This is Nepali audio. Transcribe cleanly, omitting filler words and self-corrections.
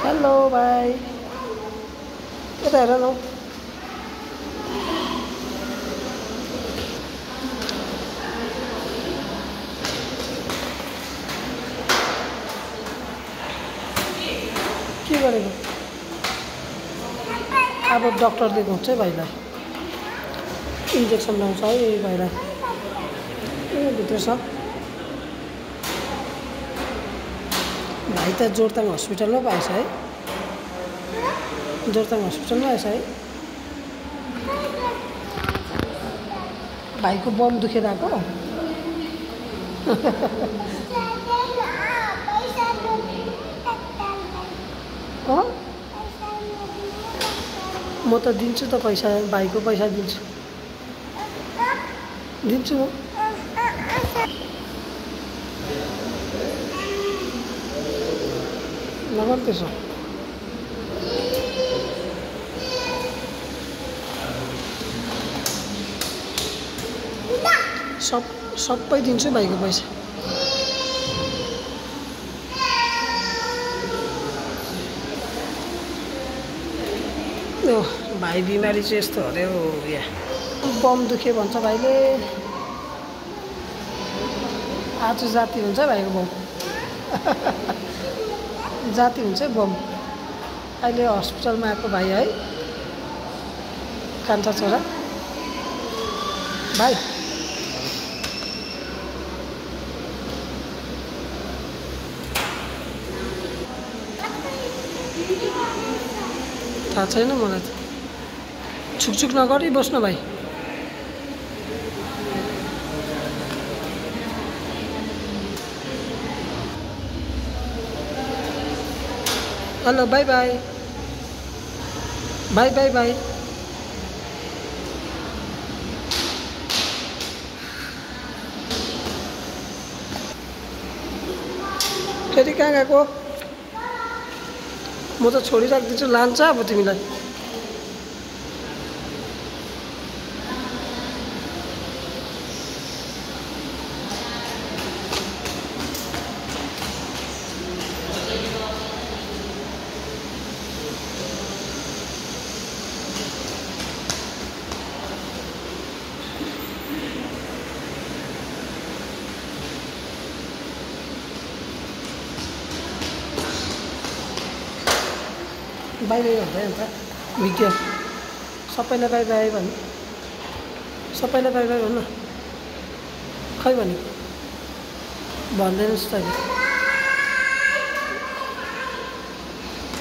हेलो भाइ यता हेर न के गरेको अब डक्टरले हुन्छ है भाइलाई इन्जेक्सन लाउँछ है भाइलाई भित्र छ भाइ त जोरथाङ हस्पिटलमा पाएछ है जोरथाङ हस्पिटलमा आएछ है भाइको बम दुखेर आएको म त दिन्छु त पैसा भाइको पैसा दिन्छु म नगर्नु त्यसो सबै दिन्छु भाइको पैसा भाइ बिमारी चाहिँ यस्तो अरे हो यहाँ बम दुखे भन्छ भाइले आज जाति हुन्छ भाइको बम जाति हुन्छ बम अहिले हस्पिटलमा आएको भाइ है कान्छा छोरा भाइ थाहा छैन मलाई त छुकछुक नगरी बस्नु भाइ hello by by by by by फेरि कहाँ गएको म त छोडिराखिदिन्छु लान्छ अब तिमीलाई बाई बाई भन्दै अन्त भिडियो सबैलाई बाई बाई भन्नु सबैलाई बाई बाई भन्नु खै भनेको भन्दैनस् त